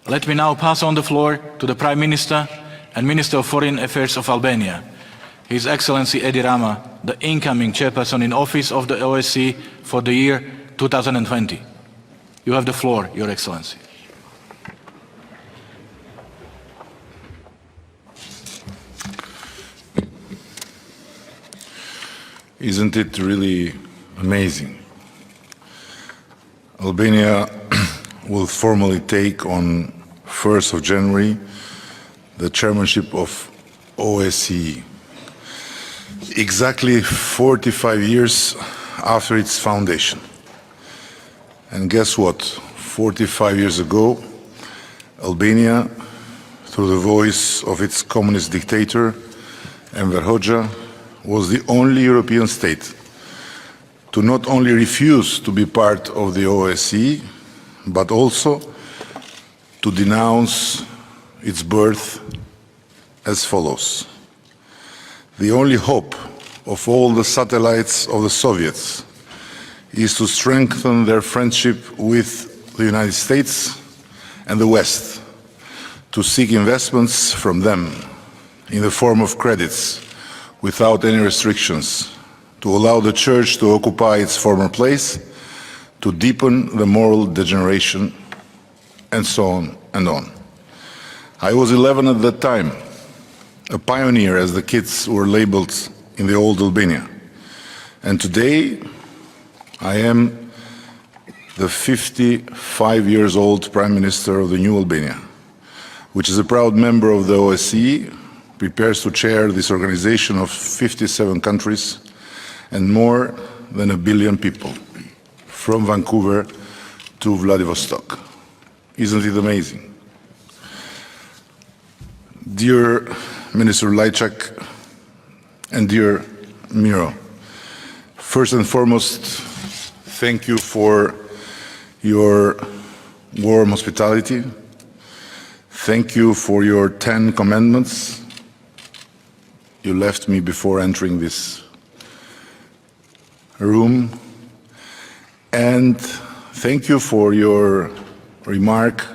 Let me now pass on the floor to the Prime Minister and Minister of Foreign Affairs of Albania, His Excellency Edi Rama, the incoming chairperson in office of the OSCE for the year 2020. You have the floor, Your Excellency. Isn't it really amazing? Albania will formally take on 1st of January the chairmanship of OSCE, exactly 45 years after its foundation. And guess what? 45 years ago, Albania, through the voice of its communist dictator, Enver Hoxha, was the only European state to not only refuse to be part of the OSCE, but also to denounce its birth as follows. The only hope of all the satellites of the Soviets is to strengthen their friendship with the United States and the West, to seek investments from them in the form of credits without any restrictions, to allow the Church to occupy its former place, to deepen the moral degeneration, and so on and on. I was 11 at that time, a pioneer as the kids were labeled in the old Albania. And today, I am the 55 years old Prime Minister of the new Albania, which is a proud member of the OSCE, prepares to chair this organization of 57 countries and more than 1 billion people, from Vancouver to Vladivostok. Isn't it amazing? Dear Minister Lajčák and dear Miro, first and foremost, thank you for your warm hospitality. Thank you for your 10 commandments. You left me before entering this room. And thank you for your remark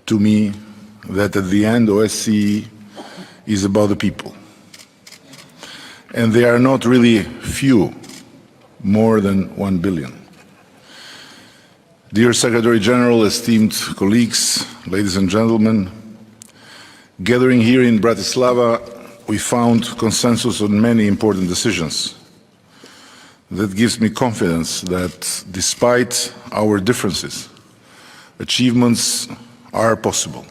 to me that at the end OSCE is about the people. And they are not really few, more than 1 billion. Dear Secretary General, esteemed colleagues, ladies and gentlemen, gathering here in Bratislava, we found consensus on many important decisions. That gives me confidence that despite our differences, achievements are possible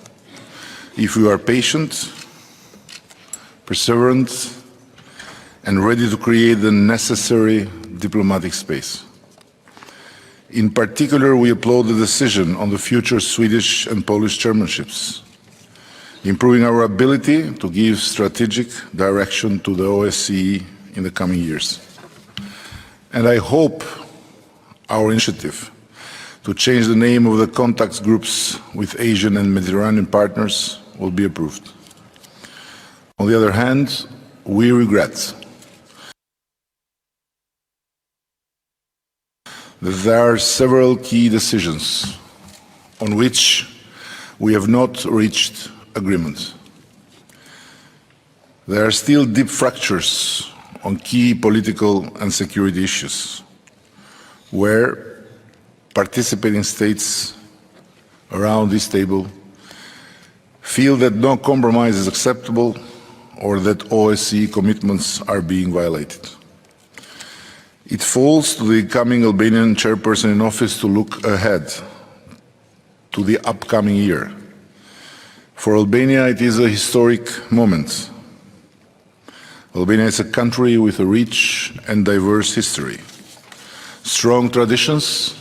if we are patient, perseverant, and ready to create the necessary diplomatic space. In particular, we applaud the decision on the future Swedish and Polish chairmanships, improving our ability to give strategic direction to the OSCE in the coming years. And I hope our initiative to change the name of the contact groups with Asian and Mediterranean partners will be approved. On the other hand, we regret that there are several key decisions on which we have not reached agreement. There are still deep fractures on key political and security issues, where participating states around this table feel that no compromise is acceptable or that OSCE commitments are being violated. It falls to the incoming Albanian chairperson in office to look ahead to the upcoming year. For Albania, it is a historic moment. Albania is a country with a rich and diverse history, strong traditions,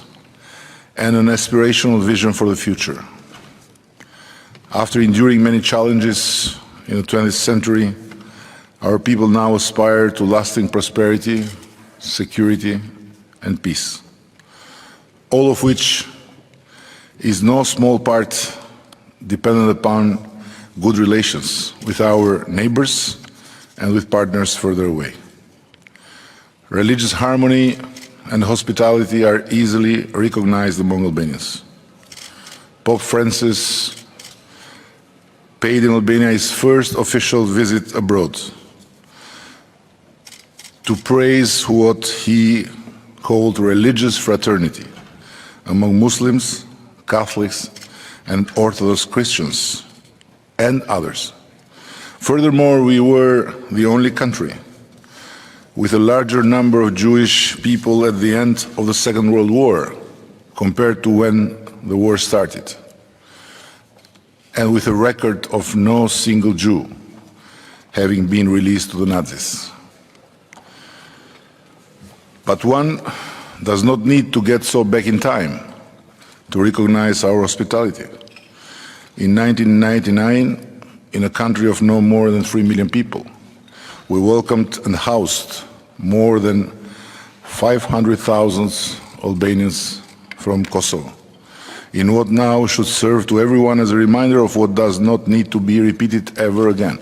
and an aspirational vision for the future. After enduring many challenges in the 20th century, our people now aspire to lasting prosperity, security, and peace, all of which is no small part dependent upon good relations with our neighbors and with partners further away. Religious harmony and hospitality are easily recognized among Albanians. Pope Francis paid in Albania his first official visit abroad to praise what he called religious fraternity among Muslims, Catholics, and Orthodox Christians, and others. Furthermore, we were the only country with a larger number of Jewish people at the end of the Second World War compared to when the war started, and with a record of no single Jew having been released to the Nazis. But one does not need to get so back in time to recognize our hospitality. In 1999, in a country of no more than 3 million people, we welcomed and housed more than 500,000 Albanians from Kosovo, in what now should serve to everyone as a reminder of what does not need to be repeated ever again.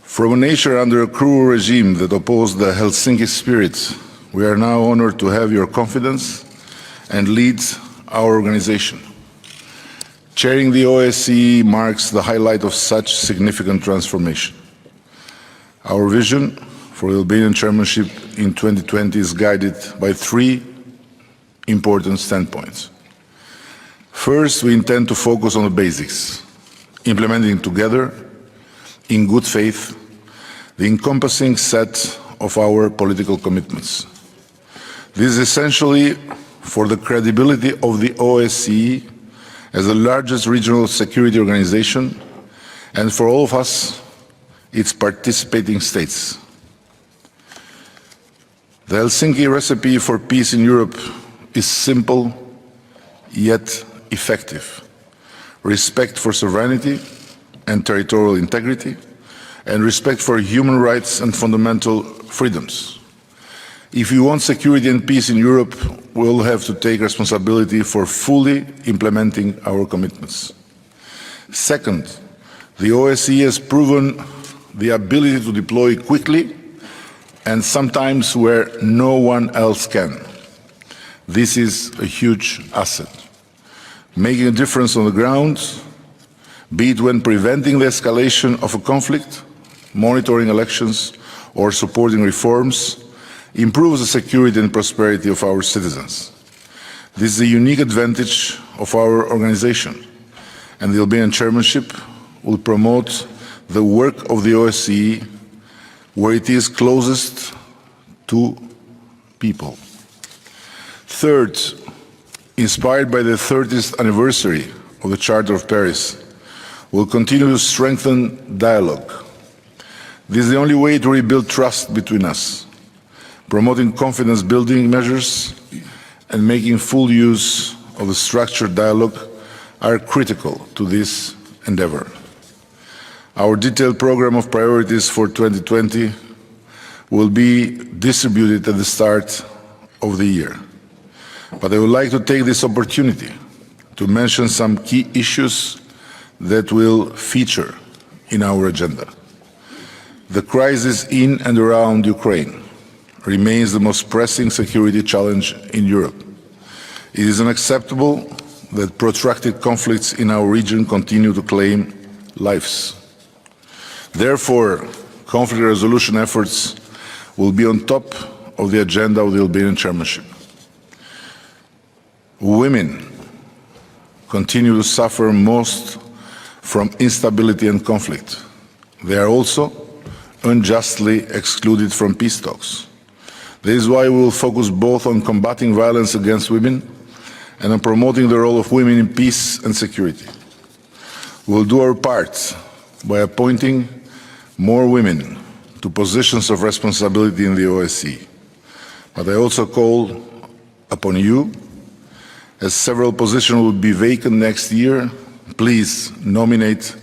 From a nature under a cruel regime that opposed the Helsinki spirit, we are now honored to have your confidence and lead our organization. Chairing the OSCE marks the highlight of such significant transformation. Our vision for the Albanian chairmanship in 2020 is guided by 3 important standpoints. First, we intend to focus on the basics, implementing together, in good faith, the encompassing set of our political commitments. This is essentially for the credibility of the OSCE as the largest regional security organization, and for all of us, its participating states. The Helsinki recipe for peace in Europe is simple yet effective. Respect for sovereignty and territorial integrity, and respect for human rights and fundamental freedoms. If we want security and peace in Europe, we will have to take responsibility for fully implementing our commitments. Second, the OSCE has proven the ability to deploy quickly and sometimes where no one else can. This is a huge asset, making a difference on the ground, be it when preventing the escalation of a conflict, monitoring elections, or supporting reforms, improves the security and prosperity of our citizens. This is a unique advantage of our organization, and the Albanian chairmanship will promote the work of the OSCE where it is closest to people. Third, inspired by the 30th anniversary of the Charter of Paris, we'll continue to strengthen dialogue. This is the only way to rebuild trust between us. Promoting confidence-building measures and making full use of the structured dialogue are critical to this endeavor. Our detailed program of priorities for 2020 will be distributed at the start of the year. But I would like to take this opportunity to mention some key issues that will feature in our agenda. The crisis in and around Ukraine remains the most pressing security challenge in Europe. It is unacceptable that protracted conflicts in our region continue to claim lives. Therefore, conflict resolution efforts will be on top of the agenda of the Albanian chairmanship. Women continue to suffer most from instability and conflict. They are also unjustly excluded from peace talks. This is why we will focus both on combating violence against women and on promoting the role of women in peace and security. We will do our part by appointing more women to positions of responsibility in the OSCE. But I also call upon you, as several positions will be vacant next year, please nominate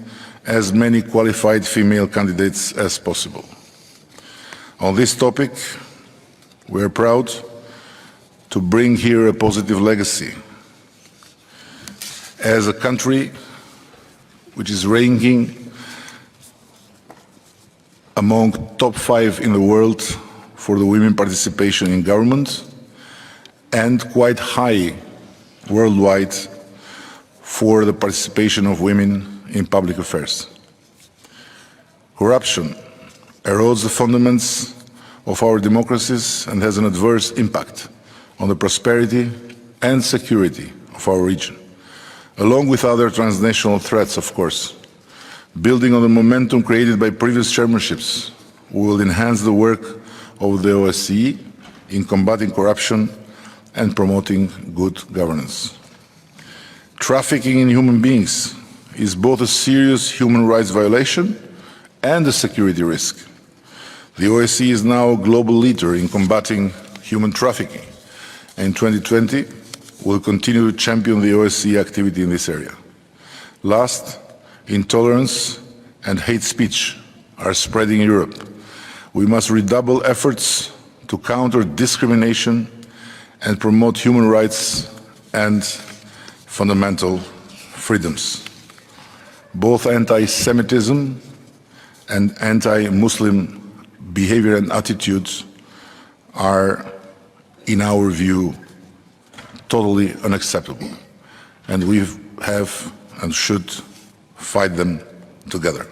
as many qualified female candidates as possible. On this topic, we are proud to bring here a positive legacy. As a country which is ranking among top 5 in the world for the women participation in government and quite high worldwide for the participation of women in public affairs. Corruption erodes the fundaments of our democracies and has an adverse impact on the prosperity and security of our region, along with other transnational threats, of course. Building on the momentum created by previous chairmanships, we will enhance the work of the OSCE in combating corruption and promoting good governance. Trafficking in human beings is both a serious human rights violation and a security risk. The OSCE is now a global leader in combating human trafficking, and in 2020 will continue to champion the OSCE activity in this area. Last, intolerance and hate speech are spreading in Europe. We must redouble efforts to counter discrimination and promote human rights and fundamental freedoms. Both anti-Semitism and anti-Muslim behavior and attitudes are, in our view, totally unacceptable, and we have and should fight them together.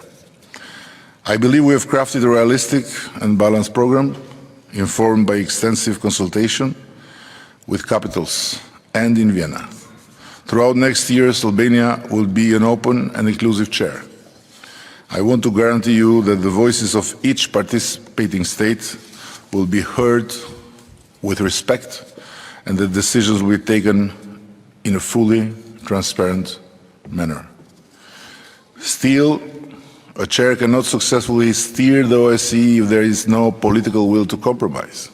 I believe we have crafted a realistic and balanced program, informed by extensive consultation with capitals and in Vienna. Throughout next year, Albania will be an open and inclusive chair. I want to guarantee you that the voices of each participating state will be heard with respect and that decisions will be taken in a fully transparent manner. Still, a chair cannot successfully steer the OSCE if there is no political will to compromise.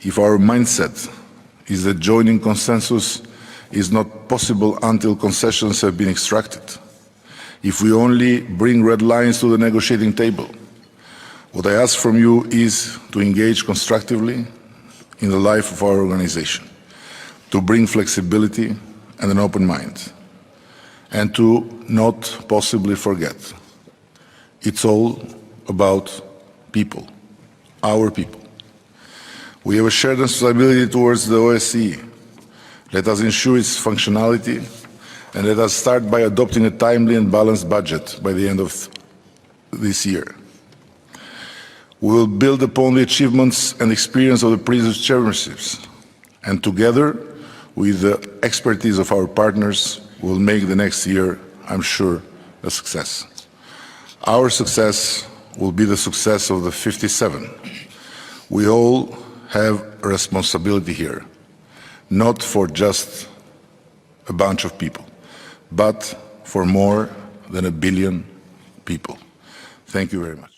If our mindset is that joining consensus is not possible until concessions have been extracted, if we only bring red lines to the negotiating table, what I ask from you is to engage constructively in the life of our organization, to bring flexibility and an open mind, and to not possibly forget. It's all about people, our people. We have a shared responsibility towards the OSCE. Let us ensure its functionality, and let us start by adopting a timely and balanced budget by the end of this year. We will build upon the achievements and experience of the previous chairmanships, and together with the expertise of our partners, we will make the next year, I'm sure, a success. Our success will be the success of the 57. We all have a responsibility here, not for just a bunch of people, but for more than 1 billion people. Thank you very much.